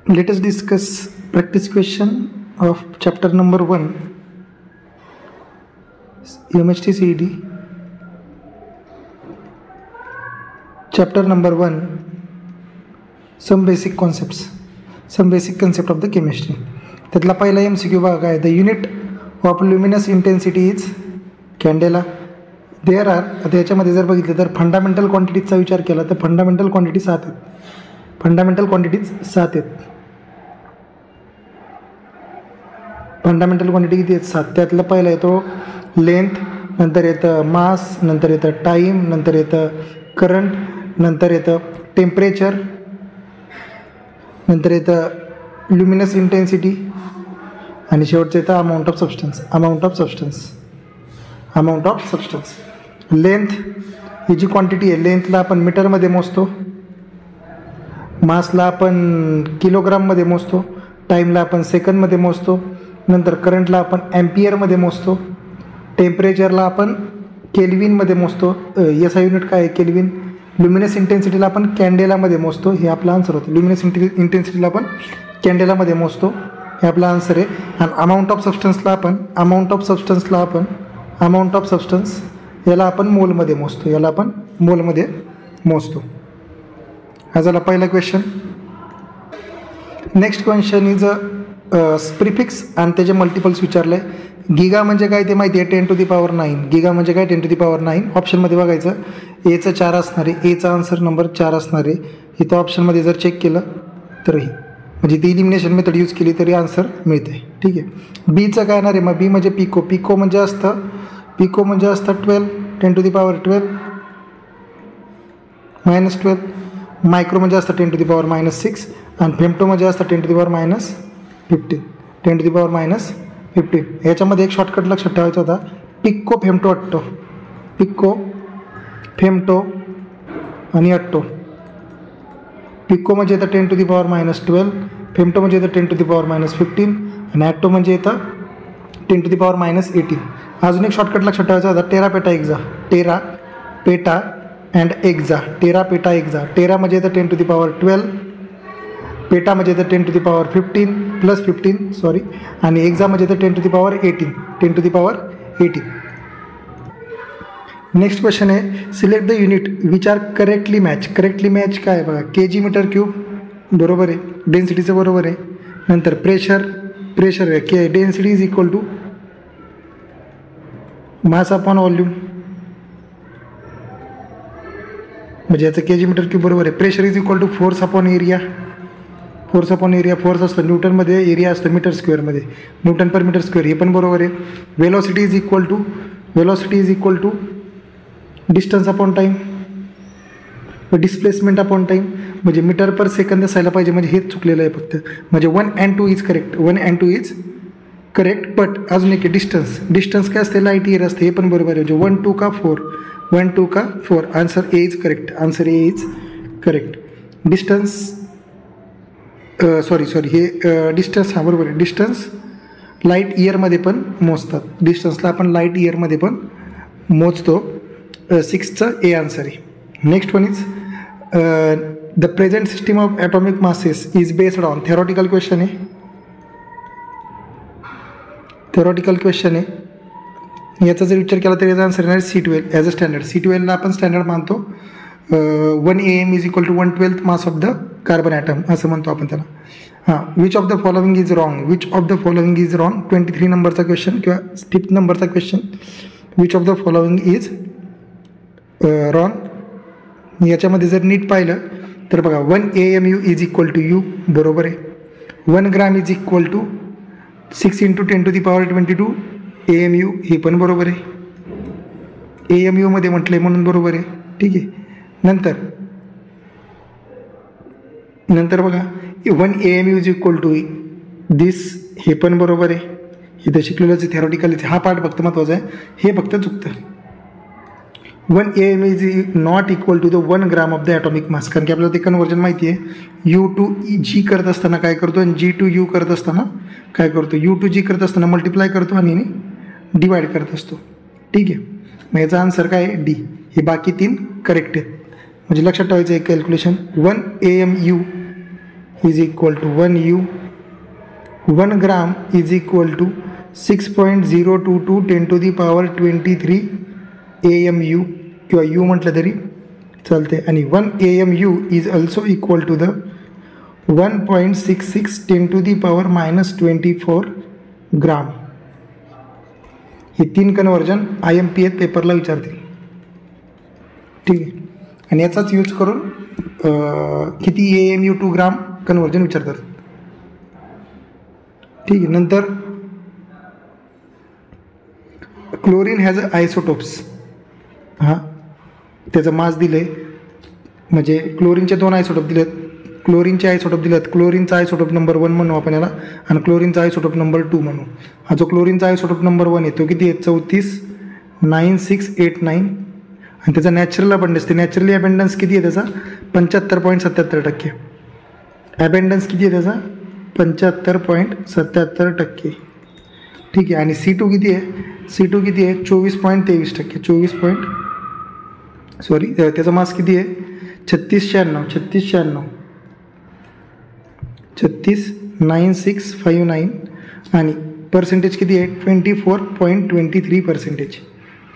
Let us discuss practice question of chapter number 1 MHT CED. Chapter number 1 some basic concepts, some basic concept of the chemistry. त्यातला पहिला MCQ भाग आहे. The unit of luminous intensity is candela. There are, आता याच्यामध्ये जर बघितलं तर fundamental क्वांटिटीजचा विचार केला तर फंडामेंटल क्वांटिटी 7 आहेत. फंडामेंटल क्वांटिटीज 7 आहेत. फंडामेंटल क्वांटिटी किती आहेत? 7. त्यातला पहिला येतो लेंथ, नंतर येतं मास, नंतर येतं टाईम, नंतर येतं करंट, नंतर येतं टेम्परेचर, नंतर येतं ल्युमिनस इंटेन्सिटी आणि शेवटचं येतं amount of substance. Amount of substance. Length ही जी क्वांटिटी आहे, लेंथला आपण मीटरमध्ये मोजतो, मासला आपण किलोग्राममध्ये मोजतो, टाईमला आपण सेकंदमध्ये मोजतो, नंतर करंटला आपण ॲम्पियरमध्ये मोजतो, टेम्परेचरला आपण केल्विनमध्ये मोजतो. याचा युनिट काय आहे? केल्विन. ल्युमिनस इंटेन्सिटीला आपण कॅन्डेलामध्ये मोजतो. हे आपला आन्सर होतं. ल्युमिनस इंटेन्सिटीला आपण कॅन्डेलामध्ये मोजतो. हे आपला आन्सर आहे. आणि अमाऊंट ऑफ सबस्टन्सला आपण अमाऊंट ऑफ सबस्टन्स याला आपण मोलमध्ये मोजतो. हा झाला पहिला question. Next question is prefix आणि त्याचे मल्टिपल्स विचारले. गिगा म्हणजे काय ते माहिती आहे? 10⁹. गिगा म्हणजे काय? 10⁹. ऑप्शनमध्ये बघायचं. एचं 4 असणार आहे. एचा आन्सर नंबर 4 असणार आहे. इथं ऑप्शनमध्ये जर चेक केलं तर ही म्हणजे ती इलिमिनेशन मेथड यूज केली तरी आन्सर मिळते. ठीक आहे. बीचं काय येणार आहे? मग बी म्हणजे पिको. पिको म्हणजे असतं 12 10⁻12 -12. मायक्रो म्हणजे असतं 10⁻⁻6 आणि फेमटो म्हणजे असतं 10⁻⁻15 10⁻⁻15. याच्यामध्ये एक शॉर्टकट लक्षात ठेवायचा होता. पिक्को फेमटो अट्टो. पिक्को फेमटो आणि अट्टो. पिक्को म्हणजे येतं 10⁻12, फेमटो म्हणजे येतं 10⁻15 आणि ॲट्टो म्हणजे येतं 10⁻18. अजून एक शॉर्टकट लक्षात ठेवायचा होता. Tera peta exa. Tera peta and exa. Tera peta exa. Tera म्हणजे येतं 10⁻12, पेटा म्हणजे येतं 10⁻15 आणि एक्झा म्हणजे येतं 10⁻18. नेक्स्ट क्वेश्चन आहे. Select the unit which are correctly match. Correctly match काय बघा? kg मीटर क्यूब बरोबर आहे. डेन्सिटीचं बरोबर आहे. नंतर प्रेशर आहे के density is equal to mass upon volume म्हणजे याचं kg मीटर क्यूब बरोबर आहे. Pressure is equal to force upon area. Force असतं न्यूटनमध्ये, एरिया असतं मीटर स्क्वेअरमध्ये, न्यूटन पर मीटर स्क्वेअर. हे पण बरोबर आहे. Velocity is equal to distance upon time, displacement upon time म्हणजे मीटर पर सेकंद असायला पाहिजे. म्हणजे हेच चुकलेलं आहे फक्त. म्हणजे 1 and 2 इज करेक्ट. बट अजून एक डिस्टन्स काय असते? लाईट इयर असते. हे पण बरोबर आहे. म्हणजे 1 2 का 4. Answer A is correct. Distance हे डिस्टन्स हा बरोबर आहे. डिस्टन्स लाईट इयरमध्ये पण मोजतात. डिस्टन्सला आपण लाईट इयरमध्ये पण मोजतो. 6चं ए आन्सर आहे. Next one is the present system of atomic masses is based on. Theoretical question आहे. याचा जर विचार केला तर याचा आन्सर येणार C12 ॲज अ स्टँडर्ड. C12ला आपण स्टँडर्ड मानतो. 1 AM is equal to 1/12 mass of the carbon atom असं म्हणतो आपण त्याला. Which of the following is wrong. 23 नंबरचा क्वेश्चन किंवा 5th नंबरचा question. Which of the following is wrong. याच्यामध्ये जर नीट पाहिलं तर बघा 1 AMU is equal to U बरोबर आहे. 1 gram is equal to 6 × 10⁻22 AMU हे पण बरोबर आहे. AMU मध्ये म्हटलंय म्हणून बरोबर आहे. ठीक आहे. नंतर बघा 1 AMU इज इक्वल टू दिस हे पण बरोबर आहे. इथं शिकलेलंच थेरॉटिकल हा पार्ट फक्त महत्त्वाचा आहे. हे फक्त चुकतं. 1 AMU is not equal to the 1 gram of the atomic mass. कारण की आपल्याला ते कन्वर्जन माहिती आहे. U to G करत असताना काय करतो आणि G to U करत असताना काय करतो? U to G करत असताना मल्टिप्लाय करतो आणि डिवाइड करत असतो. ठीक आहे. मग याचा आन्सर काय आहे? डी. हे बाकी 3 करेक्ट आहेत. म्हणजे लक्षात ठेवायचं एक calculation. 1 AMU is equal to 1U. 1 gram is equal to 6.022 10⁻23 AMU किंवा U म्हटलं तरी चालते. आणि 1 AMU is also equal to the 1.66 10⁻24 gram. हे 3 कन्वर्जन IMPS पेपरला विचारतील. ठीक आहे. आणि याचाच यूज करून किती AMU 2 ग्राम कन्वर्जन विचारतात. ठीक आहे. नंतर क्लोरीन हॅज आयसोटोप्स. हां, त्याचं मास दिले, म्हणजे क्लोरीनचे 2 आयसोटोप दिलेत. क्लोरीनचे आयसोटोप दिलेत. क्लोरीनचा आयसोटोप नंबर 1 म्हणू आपण याला, आणि क्लोरीनचा आयसोटोप नंबर 2 म्हणू. हा जो क्लोरीनचा आयसोटोप नंबर 1 आहे तो किती आहे? 349689. आणि त्याचा नॅचरल अबंडन्स, ते नॅचरली अबंडन्स किती आहे त्याचा? 75.77%. अबंडन्स किती आहे त्याचा? 75.77%. ठीक आहे. आणि C2 किती आहे? C2 किती आहे? 24.23%. त्याचा मास किती आहे? 369659 आणि पर्सेंटेज किती आहे? 24.23%.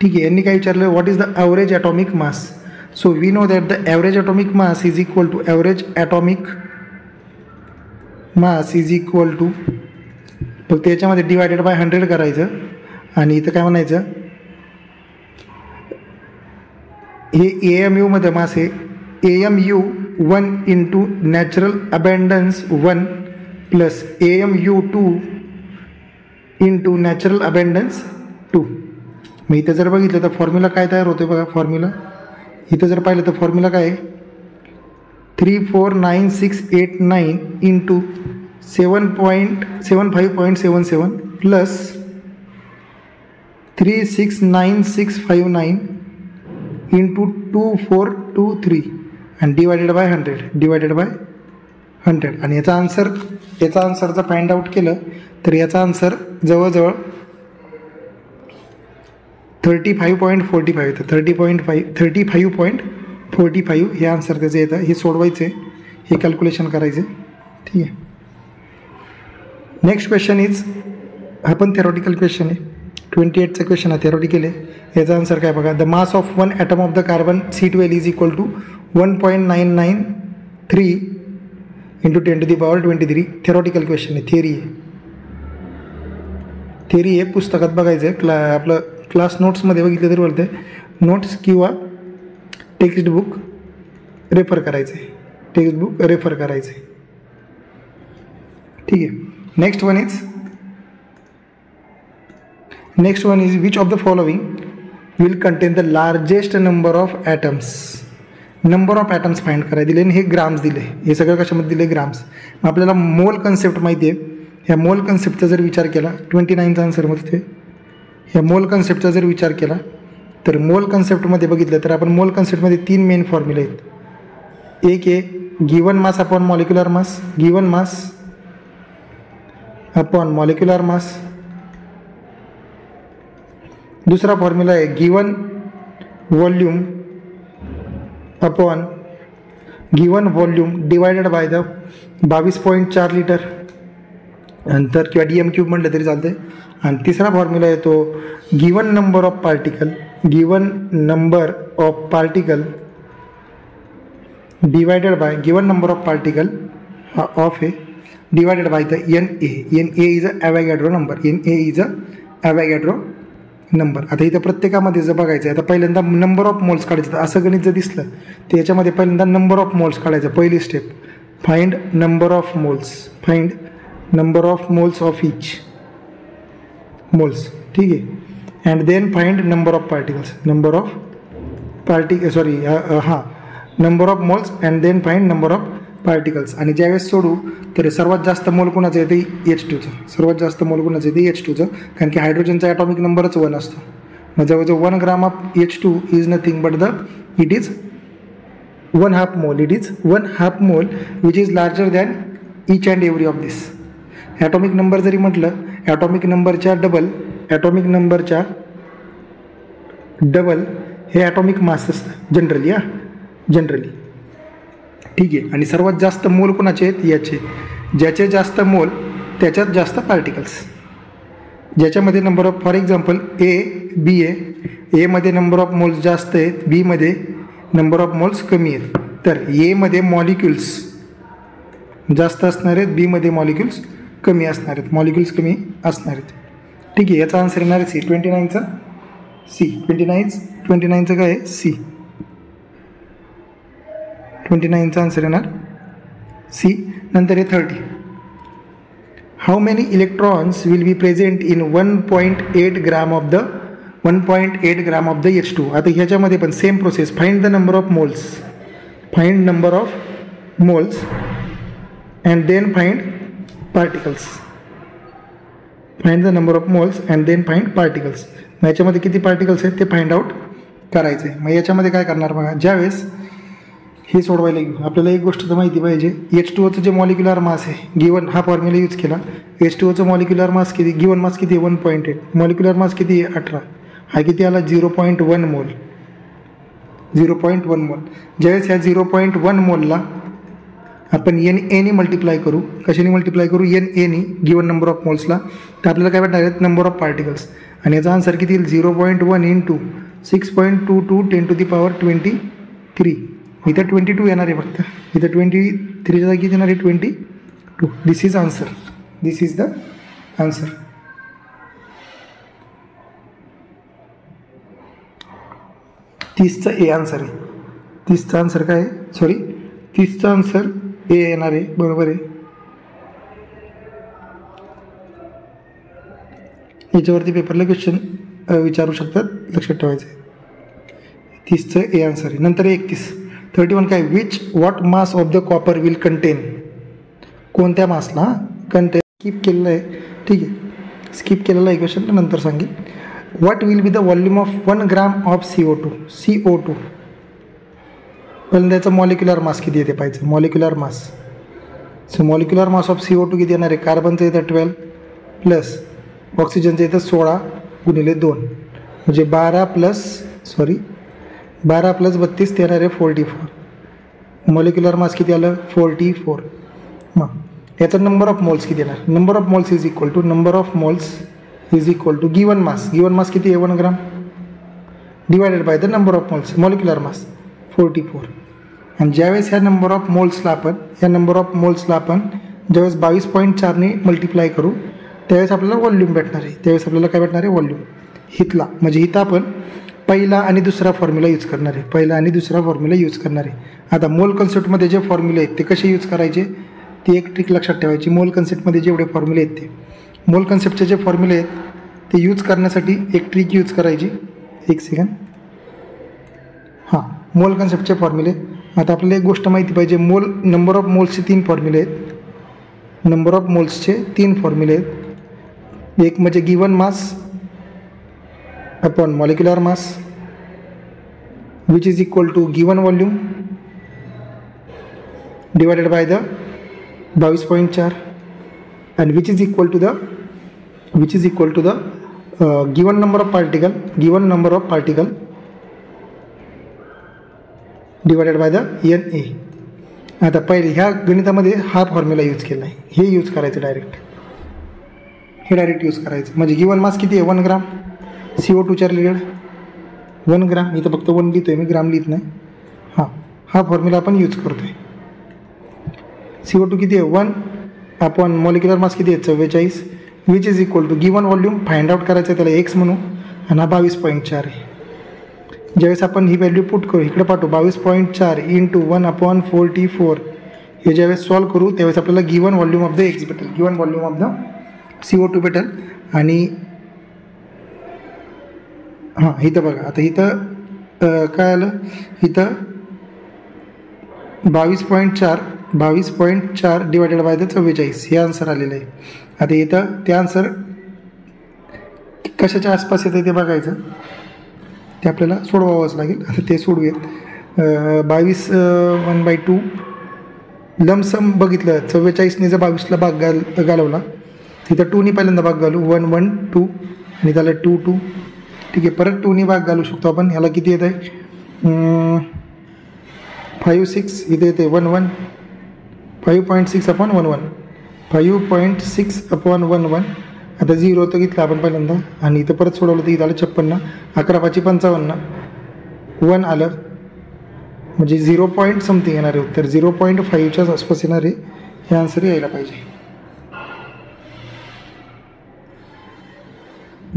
ठीक आहे. यांनी काय विचारलं? What is the average atomic mass? So we know that the average atomic mass is equal to average atomic mass is equal to, फक्त याच्यामध्ये डिवायडेड बाय 100 करायचं. आणि इथं काय म्हणायचं? हे AMU मध्ये मास आहे. AMU 1 into natural abundance 1 plus AMU 2 into natural abundance 2. मग इथं जर बघितलं तर फॉर्म्युला काय तयार होते बघा. फॉर्म्युला इथं जर पाहिलं तर फॉर्म्युला काय आहे? 349689 इंटू 75.77 प्लस 369659 इंटू 2423 आणि डिवायडेड बाय 100. आणि याचा आन्सर जर फाइंड आउट केलं तर याचा आन्सर जवळजवळ 35.45 येतं. 35.45 हे आन्सर त्याचं येतं. हे सोडवायचं आहे, हे कॅल्क्युलेशन करायचं. ठीक आहे. नेक्स्ट क्वेश्चन इज, हा पण थेरॉटिकल क्वेश्चन आहे. 28चा क्वेश्चन हा थेरॉटिकल आहे. याचा आन्सर काय बघा. The mass of 1 atom of the carbon C12 is equal to 1.993 into 10⁻23. Theoretical question आहे, थेरी आहे. पुस्तकात बघायचं आहे. आपलं क्लास नोट्समध्ये बघितलं तरी बोलते. नोट्स किंवा टेक्स्टबुक रेफर करायचं आहे. ठीक आहे. Next one is which of the following will contain the largest number of atoms. Number of atoms find करायला दिले आणि हे ग्राम्स दिले. हे सगळं कशामध्ये दिले? ग्राम्स. मग आपल्याला मोल कन्सेप्ट माहिती आहे. ह्या मोल कन्सेप्टचा जर विचार केला, 29चा आन्सरमध्ये ते ह्या मोल कन्सेप्टचा जर विचार केला तर मोल कन्सेप्टमध्ये बघितलं तर आपण मोल कन्सेप्टमध्ये 3 मेन फॉर्म्युले आहेत. एक आहे गिवन मास अपॉन मॉलिक्युलर मास, गिवन मास अपॉन मॉलिक्युलर मास. दुसरा फॉर्म्युला आहे given volume upon given volume divided by the 22.4 litre नंतर किंवा DM³ म्हटलं तरी चालते. आणि तिसरा फॉर्म्युला आहे तो given number of particle divided by given number of particle of a divided by the NA is a Avogadro number. आता इथं प्रत्येकामध्ये जर बघायचं आहे, आता पहिल्यांदा नंबर ऑफ मोल्स काढायचं. असं गणित जर दिसलं तर याच्यामध्ये पहिल्यांदा नंबर ऑफ मोल्स काढायचं. पहिली step find number of moles of each moles. ठीक आहे. And then find number of moles and then find number of particles. आणि ज्यावेळेस सोडू तर सर्वात जास्त मोल कोणाचं येते? H2चं. सर्वात जास्त मोल कोणाचं येते? H2चं. कारण की हायड्रोजनचा ॲटॉमिक नंबरच 1 असतो. मग जवळजवळ 1 gram of H2 is nothing but it is 1/2 मोल. इट इज 1/2 मोल which is larger than each and every of this. Atomic number जरी म्हटलं, ॲटॉमिक नंबरच्या डबल हे ॲटॉमिक मास असतं जनरली. ठीक आहे. आणि सर्वात जास्त मोल कोणाचे आहेत? याचे. ज्याचे जास्त मोल त्याच्यात जास्त पार्टिकल्स. ज्याच्यामध्ये number of, for example A B आहे, एमध्ये नंबर ऑफ मोल्स जास्त आहेत, बीमध्ये नंबर ऑफ मोल्स कमी आहेत. तर एमध्ये मॉलिक्युल्स जास्त असणार आहेत, बीमध्ये मॉलिक्युल्स कमी असणार आहेत, मॉलिक्युल्स कमी असणार आहेत. ठीक आहे. याचा आन्सर येणार आहे सी. 29चा सी. 29चं काय आहे? सी. 29चा आन्सर येणार सी. नंतर आहे 30. How many electrons will be present in 1.8 gram of the H2. आता ह्याच्यामध्ये पण same process. Find the number of moles, find number of moles and then find particles. Find the number of moles and then find particles. मग याच्यामध्ये किती particles आहेत ते find out करायचे. मग याच्यामध्ये काय करणार बघा, ज्यावेळेस हे सोडवायला घेऊ आपल्याला एक गोष्ट तर माहिती पाहिजे. H2Oचं जे मॉलिक्युलर मास आहे, गिवन हा फॉर्म्युला यूज केला. H2Oचं मॉलिक्युलर मास किती, गिवन मास किती आहे 1.8, मॉलिक्युलर मास किती आहे 18, हा किती आला 0.1 मोल. 0.1 मोल. ज्यावेळेस ह्या 0.1 मोलला आपण NA मल्टिप्लाय करू. कशाने मल्टिप्लाय करू? NA गिवन नंबर ऑफ मोल्सला. तर आपल्याला काय भेटणार आहेत? Number of particles. आणि याचा आन्सर किती येईल? 0.1 इंटू 6.22 10⁻23. इथं 22 येणार आहे फक्त. इथं 23च्या जागी येणार आहे 22. This is answer. This is the answer. तीसचं ए आन्सर आहे. 30चा आन्सर काय आहे? सॉरी, 30चा आन्सर ए येणार आहे. बरोबर आहे. याच्यावरती पेपरला क्वेश्चन विचारू शकतात, लक्षात ठेवायचं आहे. 30चं ए आन्सर आहे. नंतर 31 काय? What mass of the copper will content. कोणत्या मासला कंटेन. स्किप केलेलं आहे. ठीक आहे, स्किप केलेलं आहे क्वेश्चन, नंतर सांगेल. What will be the volume of 1 gram of CO2. पहिल्यांदा त्याचं मॉलिक्युलर मास किती येते पाहिजे. Molecular mass. So molecular mass of CO2 किती येणार आहे? कार्बनचं येतं 12 प्लस ऑक्सिजनचं येतं 16 गुणिले 2 म्हणजे 12 प्लस 32 ते येणार आहे 44. मॉलिक्युलर मास किती आलं? 44. मग याचा नंबर ऑफ मोल्स किती येणार? Number of moles is equal to given mass. Given mass किती आहे? 1 gram divided by the number of moles. Molecular mass 44. आणि ज्यावेळेस ह्या नंबर ऑफ मोल्सला आपण ज्यावेळेस 22.4ने मल्टिप्लाय करू त्यावेळेस आपल्याला व्हॉल्यूम भेटणार आहे. त्यावेळेस आपल्याला काय भेटणार आहे? व्हॉल्यूम. हितला म्हणजे इथं आपण पहिला आणि दुसरा फॉर्म्युला यूज करणार आहे. आता मोल कन्सेप्टमध्ये जे फॉर्म्युले आहेत ते कसे यूज करायचे ती एक ट्रिक लक्षात ठेवायची. मोल कन्सेप्टमध्ये जेवढे फॉर्म्युले आहेत ते मोल कन्सेप्टचे जे फॉर्म्युले आहेत ते यूज करण्यासाठी एक ट्रिक यूज करायची. एक सेकंड. हां, मोल कन्सेप्टचे फॉर्म्युले. आता आपल्याला एक गोष्ट माहिती पाहिजे. नंबर ऑफ मोल्सचे 3 फॉर्म्युले आहेत. नंबर ऑफ मोल्सचे 3 फॉर्म्युले आहेत. एक म्हणजे given mass upon molecular mass which is equal to given volume divided by the 22.4 and which is equal to the given number of particle divided by the NA. आता पहिले ह्या गणितामध्ये हा formula use केला आहे. हे यूज करायचं direct use करायचं. म्हणजे गिवन मास किती आहे? 1 ग्राम. CO2च्या रिलेटेड 1 ग्राम. इथं फक्त 1 लिहितोय मी, ग्राम लिहित नाही. हा फॉर्म्युला आपण यूज करतोय. CO2 किती आहे? 1 अपॉन मॉलिक्युलर मास किती आहे? 44 which is equal to given volume find out करायचं आहे, त्याला एक्स म्हणू. आणि हा 22.4 आहे. ज्यावेळेस आपण ही व्हॅल्यू पुट करू इकडे पाठवू 22.4 इंटू 1/44 हे ज्यावेळेस सॉल्व करू त्यावेळेस आपल्याला given volume of the X भेटेल, given volume of the CO2 भेटेल. आणि हां इथं बघा आता इथं काय आलं, इथं 22.4 डिवायडेड बाय द 44 हे आन्सर आलेलं आहे. आता इथं ते आन्सर कशाच्या आसपास येतं ते बघायचं, ते आपल्याला सोडवावंच लागेल. आता ते सोडूयात. 1/2 लमसम बघितलं 44ने जर 22ला भाग घालवला तिथं 2ने पहिल्यांदा भाग घालू 1 1 2 आणि त्याला 2 2 ठीक आहे. परत 2ने भाग घालू शकतो आपण. ह्याला किती येत आहे 5.6 इथे येते 11 5.6/11 5.6/11 आता 0 तर घेतलं आपण पहिल्यांदा आणि इथं परत सोडवलं तर इथं आलं 56 11×5 = 55 1 आलं म्हणजे 0 पॉईंट समथिंग येणार आहे उत्तर 0.5च्याच आसपास येणार आहे हे आन्सर यायला पाहिजे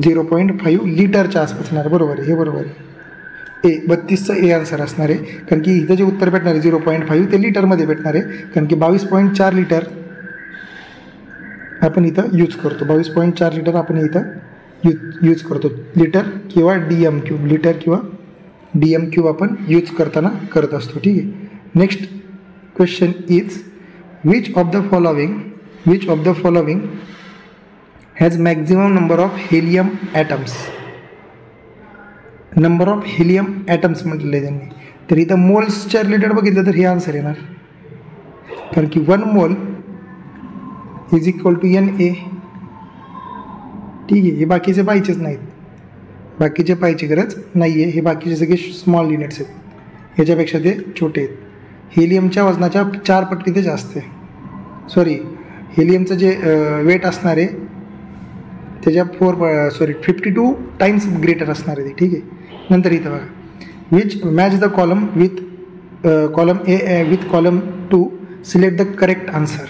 0.5 लिटरच्या आसपास येणार बरोबर आहे हे बरोबर आहे ए 32चं ए आन्सर असणार आहे कारण की इथं जे उत्तर भेटणार आहे 0.5 ते लिटरमध्ये भेटणार आहे कारण की 22.4 लिटर आपण इथं यूज करतो 22.4 लिटर आपण इथं यूज करतो लिटर किंवा DMQ लिटर किंवा DMQ आपण यूज करताना करत असतो ठीक आहे next question is which of the following has maximum number of helium atoms number of helium atoms म्हटलेलं आहे त्यांनी तर इथं मोल्सच्या रिलेटेड बघितलं तर हे आन्सर येणार कारण की 1 mole is equal to NA ठीक आहे हे बाकीचे पाहिजेच नाहीत बाकीचे पाहिजे गरज नाही आहे हे बाकीचे सगळे स्मॉल युनिट्स आहेत ह्याच्यापेक्षा ते छोटे आहेत हेलियमच्या वजनाच्या 4 पट ते जास्त आहे सॉरी हेलियमचं जे वेट असणार आहे त्याच्या 52 टाइम्स ग्रेटर असणार आहे ते ठीक आहे नंतर इथं बघा which match the column with column A with column 2 select the correct answer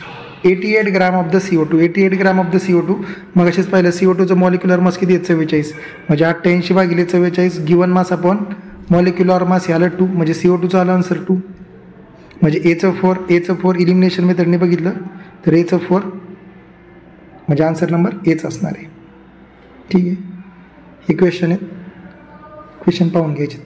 88 gram of the CO2 88 gram of the CO2 मग असेच पाहिलं CO2चं मॉलिक्युलर मास किती आहे 44 म्हणजे 88/44 गिवन मास अपॉन मॉलिक्युलर मास हे आलं 2 म्हणजे CO2चं आलं आन्सर 2 म्हणजे एचं 4 इलिमिनेशन मेथडने बघितलं तर एचं 4 म्हणजे आन्सर नंबर एच असणार आहे ठीक आहे हे क्वेश्चन आहेत क्वेश्चन पाहून घ्यायचे